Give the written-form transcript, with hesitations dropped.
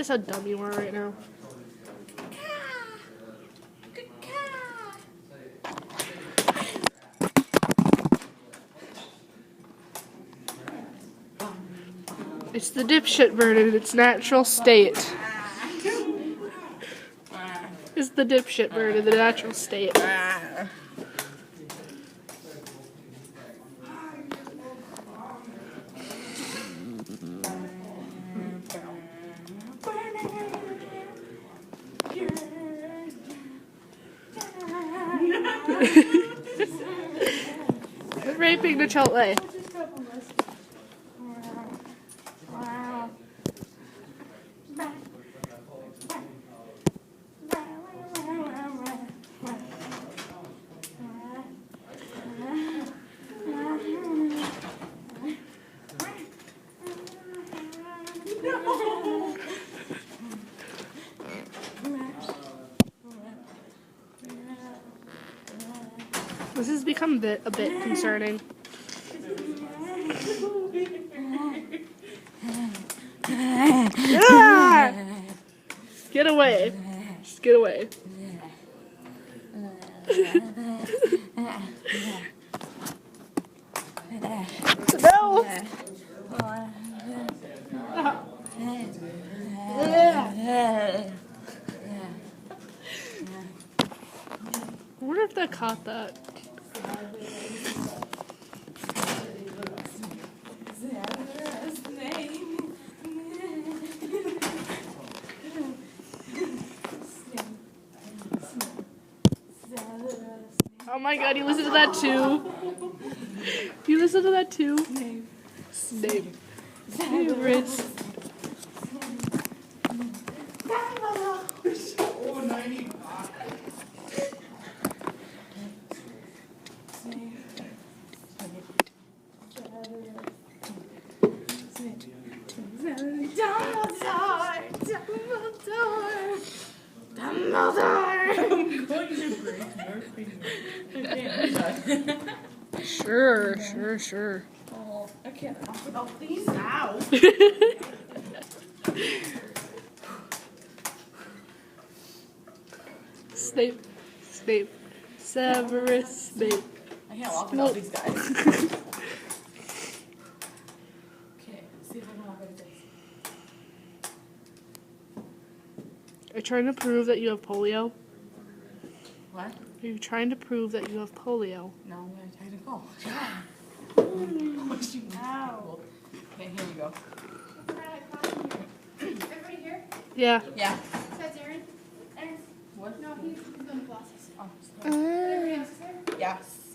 realize how dumb you are right now. It's the dipshit bird in its natural state. It's the dipshit bird in the natural state. Raping the Chipotle. This has become a bit concerning. Ah! Get away. Just get away. No! I wonder if they caught that. Oh my god, you listen to that too? You listen to that too? Snape. Severus. Dumbledore! I'm going to break your finger. Sure. Oh, I can't knock it off these now. Snape. Severus Snape. I can't walk without these guys. Okay, see if I can walk like this. Are you trying to prove that you have polio? What? Are you trying to prove that you have polio? No, I'm going to try to go. Yeah. Ow. Okay, here we go. Everybody here? Yeah. Yeah. Besides Aaron? Aaron? What? No, he's going to glasses. Oh, Everybody else is there? yes.